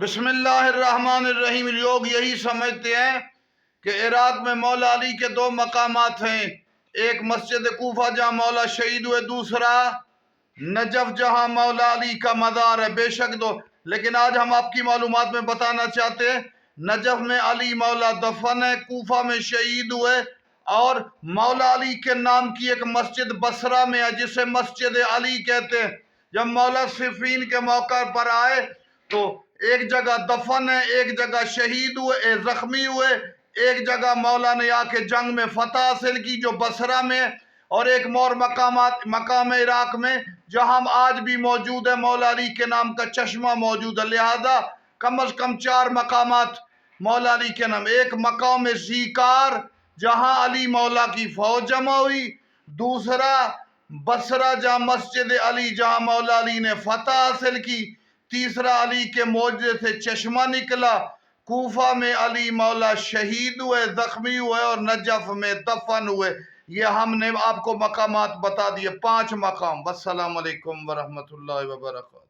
بسم اللہ الرحمن الرحیم۔ لوگ یہی سمجھتے ہیں کہ عراق میں مولا علی کے دو مقامات ہیں، ایک مسجد کوفہ جہاں مولا شہید ہوئے، دوسرا نجف جہاں مولا علی کا مزار ہے۔ بے شک دو، لیکن آج ہم آپ کی معلومات میں بتانا چاہتے ہیں نجف میں علی مولا دفن ہے، کوفہ میں شہید ہوئے، اور مولا علی کے نام کی ایک مسجد بصرہ میں ہے جسے مسجد علی کہتے ہیں۔ جب مولا صفین کے موقع پر آئے تو ایک جگہ دفن ہے، ایک جگہ شہید ہوئے، زخمی ہوئے، ایک جگہ مولا نے آ کے جنگ میں فتح حاصل کی جو بصرہ میں ہے، اور ایک اور مقام عراق میں جہاں آج بھی موجود ہے، مولا علی کے نام کا چشمہ موجود ہے۔ لہذا کم از کم 4 مقامات مولا علی کے نام، ایک مقام زیکار جہاں علی مولا کی فوج جمع ہوئی، دوسرا بصرہ جہاں مسجد علی جہاں مولا علی نے فتح حاصل کی، تیسرا علی کے معجزے سے چشمہ نکلا، کوفہ میں علی مولا شہید ہوئے، زخمی ہوئے، اور نجف میں دفن ہوئے۔ یہ ہم نے آپ کو مقامات بتا دیے، 5 مقام۔ والسلام علیکم ورحمۃ اللہ وبرکاتہ۔